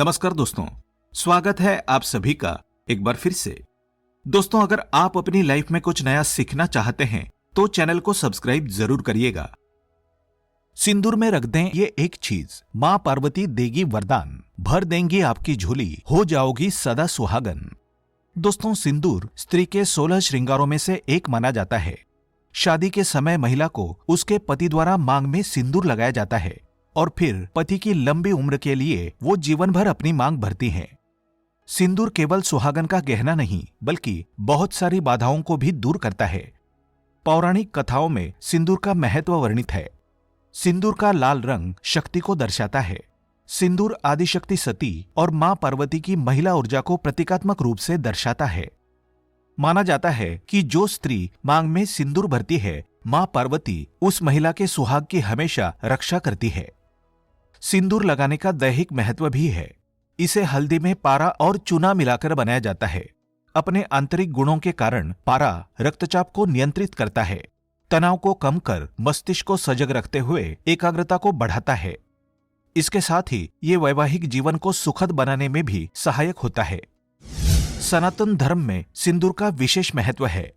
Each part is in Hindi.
नमस्कार दोस्तों, स्वागत है आप सभी का एक बार फिर से। दोस्तों, अगर आप अपनी लाइफ में कुछ नया सीखना चाहते हैं तो चैनल को सब्सक्राइब जरूर करिएगा। सिंदूर में रख दें ये एक चीज, मां पार्वती देगी वरदान, भर देंगी आपकी झोली, हो जाओगी सदा सुहागन। दोस्तों, सिंदूर स्त्री के 16 श्रृंगारों में से एक माना जाता है। शादी के समय महिला को उसके पति द्वारा मांग में सिंदूर लगाया जाता है और फिर पति की लंबी उम्र के लिए वो जीवन भर अपनी मांग भरती हैं। सिंदूर केवल सुहागन का गहना नहीं बल्कि बहुत सारी बाधाओं को भी दूर करता है। पौराणिक कथाओं में सिंदूर का महत्व वर्णित है। सिंदूर का लाल रंग शक्ति को दर्शाता है। सिंदूर आदिशक्ति सती और मां पार्वती की महिला ऊर्जा को प्रतीकात्मक रूप से दर्शाता है। माना जाता है कि जो स्त्री मांग में सिंदूर भरती है, मां पार्वती उस महिला के सुहाग की हमेशा रक्षा करती है। सिंदूर लगाने का दैहिक महत्व भी है। इसे हल्दी में पारा और चूना मिलाकर बनाया जाता है। अपने आंतरिक गुणों के कारण पारा रक्तचाप को नियंत्रित करता है, तनाव को कम कर मस्तिष्क को सजग रखते हुए एकाग्रता को बढ़ाता है। इसके साथ ही ये वैवाहिक जीवन को सुखद बनाने में भी सहायक होता है। सनातन धर्म में सिंदूर का विशेष महत्व है।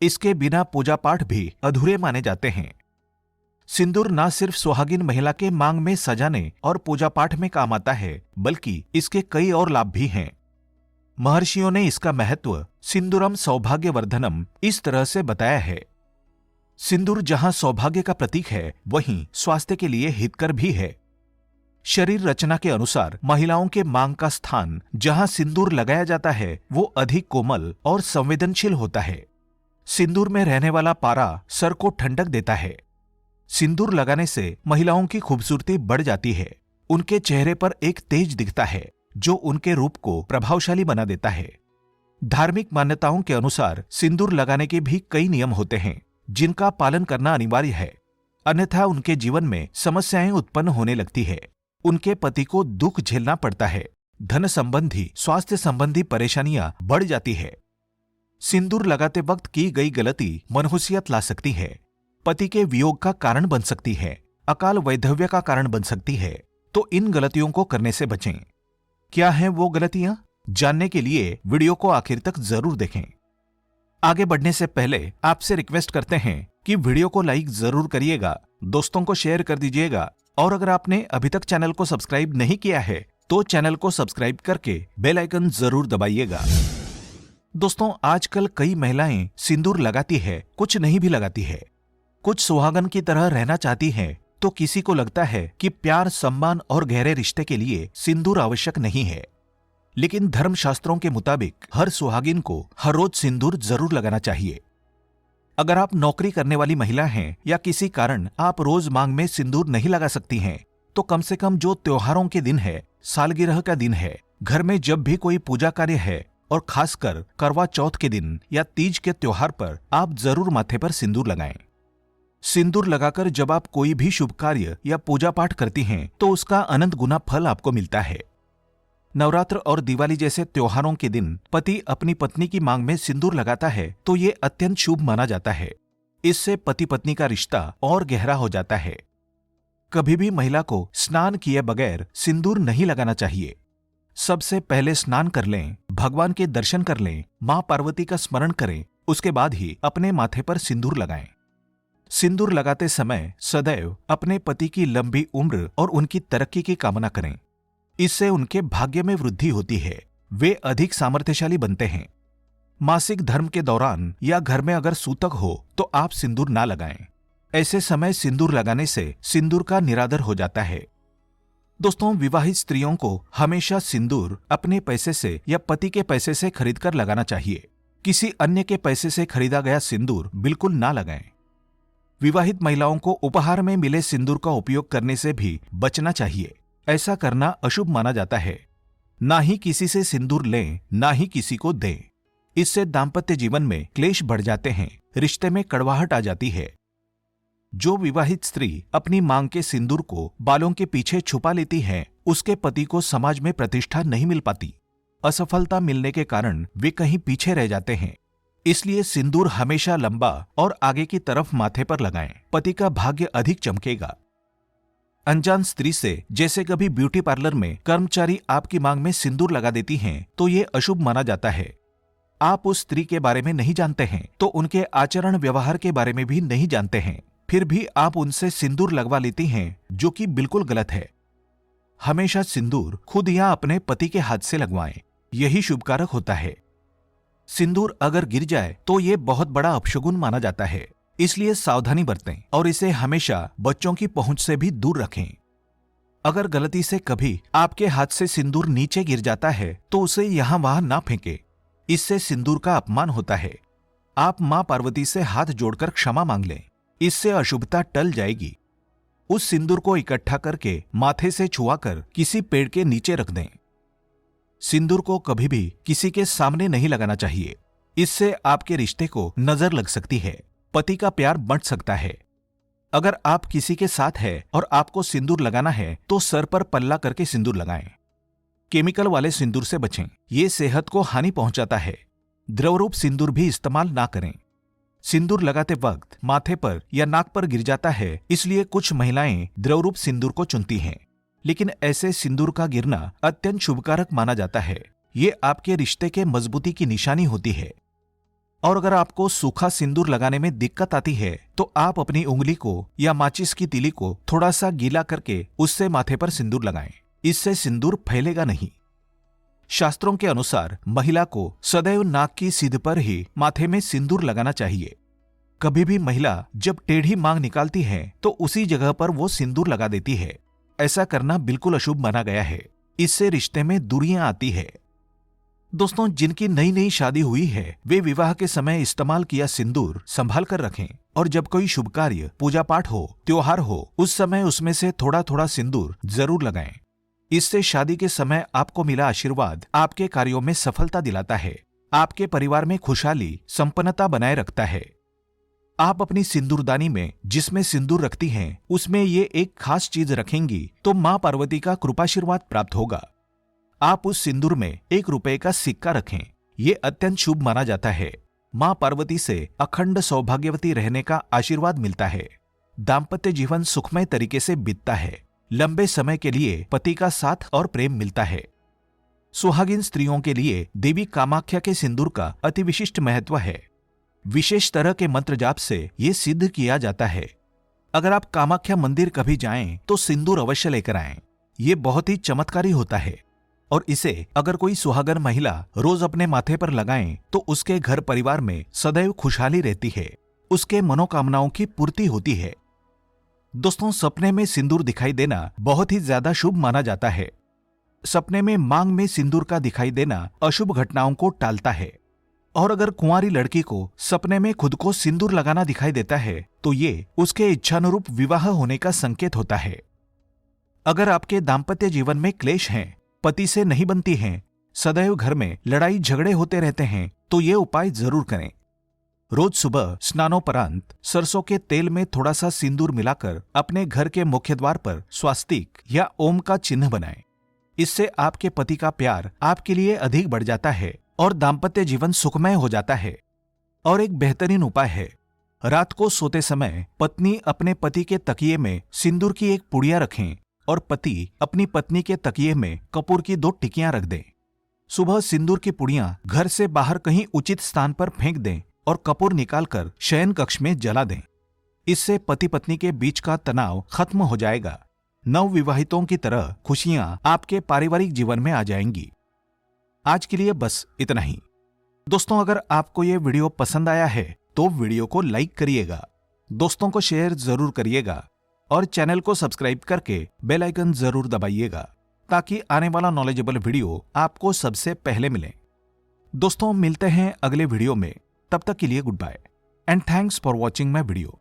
इसके बिना पूजा पाठ भी अधूरे माने जाते हैं। सिंदूर न सिर्फ सुहागिन महिला के मांग में सजाने और पूजा पाठ में काम आता है बल्कि इसके कई और लाभ भी हैं। महर्षियों ने इसका महत्व सिंदूरम सौभाग्यवर्धनम इस तरह से बताया है। सिंदूर जहां सौभाग्य का प्रतीक है, वहीं स्वास्थ्य के लिए हितकर भी है। शरीर रचना के अनुसार महिलाओं के मांग का स्थान जहां सिंदूर लगाया जाता है वो अधिक कोमल और संवेदनशील होता है। सिंदूर में रहने वाला पारा सर को ठंडक देता है। सिंदूर लगाने से महिलाओं की खूबसूरती बढ़ जाती है। उनके चेहरे पर एक तेज दिखता है जो उनके रूप को प्रभावशाली बना देता है। धार्मिक मान्यताओं के अनुसार सिंदूर लगाने के भी कई नियम होते हैं जिनका पालन करना अनिवार्य है, अन्यथा उनके जीवन में समस्याएं उत्पन्न होने लगती है। उनके पति को दुख झेलना पड़ता है, धन संबंधी, स्वास्थ्य संबंधी परेशानियां बढ़ जाती है। सिंदूर लगाते वक्त की गई गलती मनहूसियत ला सकती है, पति के वियोग का कारण बन सकती है, अकाल वैधव्य का कारण बन सकती है। तो इन गलतियों को करने से बचें। क्या हैं वो गलतियां? जानने के लिए वीडियो को आखिर तक जरूर देखें। आगे बढ़ने से पहले आपसे रिक्वेस्ट करते हैं कि वीडियो को लाइक जरूर करिएगा, दोस्तों को शेयर कर दीजिएगा और अगर आपने अभी तक चैनल को सब्सक्राइब नहीं किया है तो चैनल को सब्सक्राइब करके बेल आइकन जरूर दबाइएगा। दोस्तों, आजकल कई महिलाएं सिंदूर लगाती है, कुछ नहीं भी लगाती है। कुछ सुहागन की तरह रहना चाहती हैं, तो किसी को लगता है कि प्यार, सम्मान और गहरे रिश्ते के लिए सिंदूर आवश्यक नहीं है। लेकिन धर्मशास्त्रों के मुताबिक हर सुहागिन को हर रोज सिंदूर जरूर लगाना चाहिए। अगर आप नौकरी करने वाली महिला हैं या किसी कारण आप रोज मांग में सिंदूर नहीं लगा सकती हैं, तो कम से कम जो त्योहारों के दिन है, सालगिरह का दिन है, घर में जब भी कोई पूजा कार्य है और खासकर करवा चौथ के दिन या तीज के त्योहार पर आप जरूर माथे पर सिंदूर लगाएं। सिंदूर लगाकर जब आप कोई भी शुभ कार्य या पूजा पाठ करती हैं तो उसका अनंत गुना फल आपको मिलता है। नवरात्र और दिवाली जैसे त्योहारों के दिन पति अपनी पत्नी की मांग में सिंदूर लगाता है तो ये अत्यंत शुभ माना जाता है। इससे पति पत्नी का रिश्ता और गहरा हो जाता है। कभी भी महिला को स्नान किए बगैर सिंदूर नहीं लगाना चाहिए। सबसे पहले स्नान कर लें, भगवान के दर्शन कर लें, मां पार्वती का स्मरण करें, उसके बाद ही अपने माथे पर सिंदूर लगाएं। सिंदूर लगाते समय सदैव अपने पति की लंबी उम्र और उनकी तरक्की की कामना करें। इससे उनके भाग्य में वृद्धि होती है, वे अधिक सामर्थ्यशाली बनते हैं। मासिक धर्म के दौरान या घर में अगर सूतक हो तो आप सिंदूर ना लगाएं। ऐसे समय सिंदूर लगाने से सिंदूर का निरादर हो जाता है। दोस्तों, विवाहित स्त्रियों को हमेशा सिंदूर अपने पैसे से या पति के पैसे से खरीदकर लगाना चाहिए। किसी अन्य के पैसे से खरीदा गया सिंदूर बिल्कुल ना लगाएं। विवाहित महिलाओं को उपहार में मिले सिंदूर का उपयोग करने से भी बचना चाहिए। ऐसा करना अशुभ माना जाता है। ना ही किसी से सिंदूर लें, ना ही किसी को दें। इससे दाम्पत्य जीवन में क्लेश बढ़ जाते हैं, रिश्ते में कड़वाहट आ जाती है। जो विवाहित स्त्री अपनी मांग के सिंदूर को बालों के पीछे छुपा लेती है, उसके पति को समाज में प्रतिष्ठा नहीं मिल पाती। असफलता मिलने के कारण वे कहीं पीछे रह जाते हैं। इसलिए सिंदूर हमेशा लंबा और आगे की तरफ माथे पर लगाएं। पति का भाग्य अधिक चमकेगा। अनजान स्त्री से, जैसे कभी ब्यूटी पार्लर में कर्मचारी आपकी मांग में सिंदूर लगा देती हैं, तो ये अशुभ माना जाता है। आप उस स्त्री के बारे में नहीं जानते हैं, तो उनके आचरण व्यवहार के बारे में भी नहीं जानते हैं, फिर भी आप उनसे सिंदूर लगवा लेती हैं, जो कि बिल्कुल गलत है। हमेशा सिंदूर खुद या अपने पति के हाथ से लगवाएं, यही शुभकारक होता है। सिंदूर अगर गिर जाए तो ये बहुत बड़ा अपशगुन माना जाता है, इसलिए सावधानी बरतें और इसे हमेशा बच्चों की पहुंच से भी दूर रखें। अगर गलती से कभी आपके हाथ से सिंदूर नीचे गिर जाता है तो उसे यहां वहां ना फेंकें, इससे सिंदूर का अपमान होता है। आप मां पार्वती से हाथ जोड़कर क्षमा मांग लें, इससे अशुभता टल जाएगी। उस सिंदूर को इकट्ठा करके माथे से छुआकर किसी पेड़ के नीचे रख दें। सिंदूर को कभी भी किसी के सामने नहीं लगाना चाहिए, इससे आपके रिश्ते को नजर लग सकती है, पति का प्यार बढ़ सकता है। अगर आप किसी के साथ है और आपको सिंदूर लगाना है तो सर पर पल्ला करके सिंदूर लगाएं। केमिकल वाले सिंदूर से बचें, ये सेहत को हानि पहुंचाता है। द्रवरूप सिंदूर भी इस्तेमाल ना करें। सिंदूर लगाते वक्त माथे पर या नाक पर गिर जाता है, इसलिए कुछ महिलाएं द्रवरूप सिंदूर को चुनती हैं, लेकिन ऐसे सिंदूर का गिरना अत्यंत शुभकारक माना जाता है। ये आपके रिश्ते के मजबूती की निशानी होती है। और अगर आपको सूखा सिंदूर लगाने में दिक्कत आती है तो आप अपनी उंगली को या माचिस की तीली को थोड़ा सा गीला करके उससे माथे पर सिंदूर लगाएं, इससे सिंदूर फैलेगा नहीं। शास्त्रों के अनुसार महिला को सदैव नाक की सीध पर ही माथे में सिंदूर लगाना चाहिए। कभी भी महिला जब टेढ़ी मांग निकालती है तो उसी जगह पर वो सिंदूर लगा देती है। ऐसा करना बिल्कुल अशुभ माना गया है, इससे रिश्ते में दूरियां आती है। दोस्तों, जिनकी नई नई शादी हुई है वे विवाह के समय इस्तेमाल किया सिंदूर संभाल कर रखें और जब कोई शुभ कार्य, पूजा पाठ हो, त्योहार हो, उस समय उसमें से थोड़ा थोड़ा सिंदूर जरूर लगाएं। इससे शादी के समय आपको मिला आशीर्वाद आपके कार्यों में सफलता दिलाता है, आपके परिवार में खुशहाली, संपन्नता बनाए रखता है। आप अपनी सिंदूरदानी में जिसमें सिंदूर रखती हैं, उसमें ये एक खास चीज रखेंगी तो मां पार्वती का कृपाशीर्वाद प्राप्त होगा। आप उस सिंदूर में 1 रुपए का सिक्का रखें, ये अत्यंत शुभ माना जाता है। मां पार्वती से अखंड सौभाग्यवती रहने का आशीर्वाद मिलता है। दाम्पत्य जीवन सुखमय तरीके से बीतता है। लंबे समय के लिए पति का साथ और प्रेम मिलता है। सुहागिन स्त्रियों के लिए देवी कामाख्या के सिंदूर का अति विशिष्ट महत्व है। विशेष तरह के मंत्र जाप से ये सिद्ध किया जाता है। अगर आप कामाख्या मंदिर कभी जाएं तो सिंदूर अवश्य लेकर आएं। ये बहुत ही चमत्कारी होता है और इसे अगर कोई सुहागन महिला रोज अपने माथे पर लगाएं तो उसके घर परिवार में सदैव खुशहाली रहती है, उसके मनोकामनाओं की पूर्ति होती है। दोस्तों, सपने में सिंदूर दिखाई देना बहुत ही ज्यादा शुभ माना जाता है। सपने में मांग में सिंदूर का दिखाई देना अशुभ घटनाओं को टालता है और अगर कुंवारी लड़की को सपने में खुद को सिंदूर लगाना दिखाई देता है तो ये उसके इच्छानुरूप विवाह होने का संकेत होता है। अगर आपके दाम्पत्य जीवन में क्लेश हैं, पति से नहीं बनती हैं, सदैव घर में लड़ाई झगड़े होते रहते हैं, तो ये उपाय जरूर करें। रोज सुबह स्नानोपरांत सरसों के तेल में थोड़ा सा सिंदूर मिलाकर अपने घर के मुख्य द्वार पर स्वास्तिक या ओम का चिन्ह बनाएं। इससे आपके पति का प्यार आपके लिए अधिक बढ़ जाता है और दाम्पत्य जीवन सुखमय हो जाता है। और एक बेहतरीन उपाय है, रात को सोते समय पत्नी अपने पति के तकिए में सिंदूर की एक पुड़िया रखें और पति अपनी पत्नी के तकिए में कपूर की 2 टिकियां रख दें। सुबह सिंदूर की पुड़ियां घर से बाहर कहीं उचित स्थान पर फेंक दें और कपूर निकालकर शयन कक्ष में जला दें। इससे पति पत्नी के बीच का तनाव खत्म हो जाएगा। नवविवाहितों की तरह खुशियां आपके पारिवारिक जीवन में आ जाएंगी। आज के लिए बस इतना ही। दोस्तों, अगर आपको ये वीडियो पसंद आया है तो वीडियो को लाइक करिएगा, दोस्तों को शेयर जरूर करिएगा और चैनल को सब्सक्राइब करके बेल आइकन जरूर दबाइएगा ताकि आने वाला नॉलेजेबल वीडियो आपको सबसे पहले मिले। दोस्तों, मिलते हैं अगले वीडियो में। तब तक के लिए goodbye and thanks for watching my video.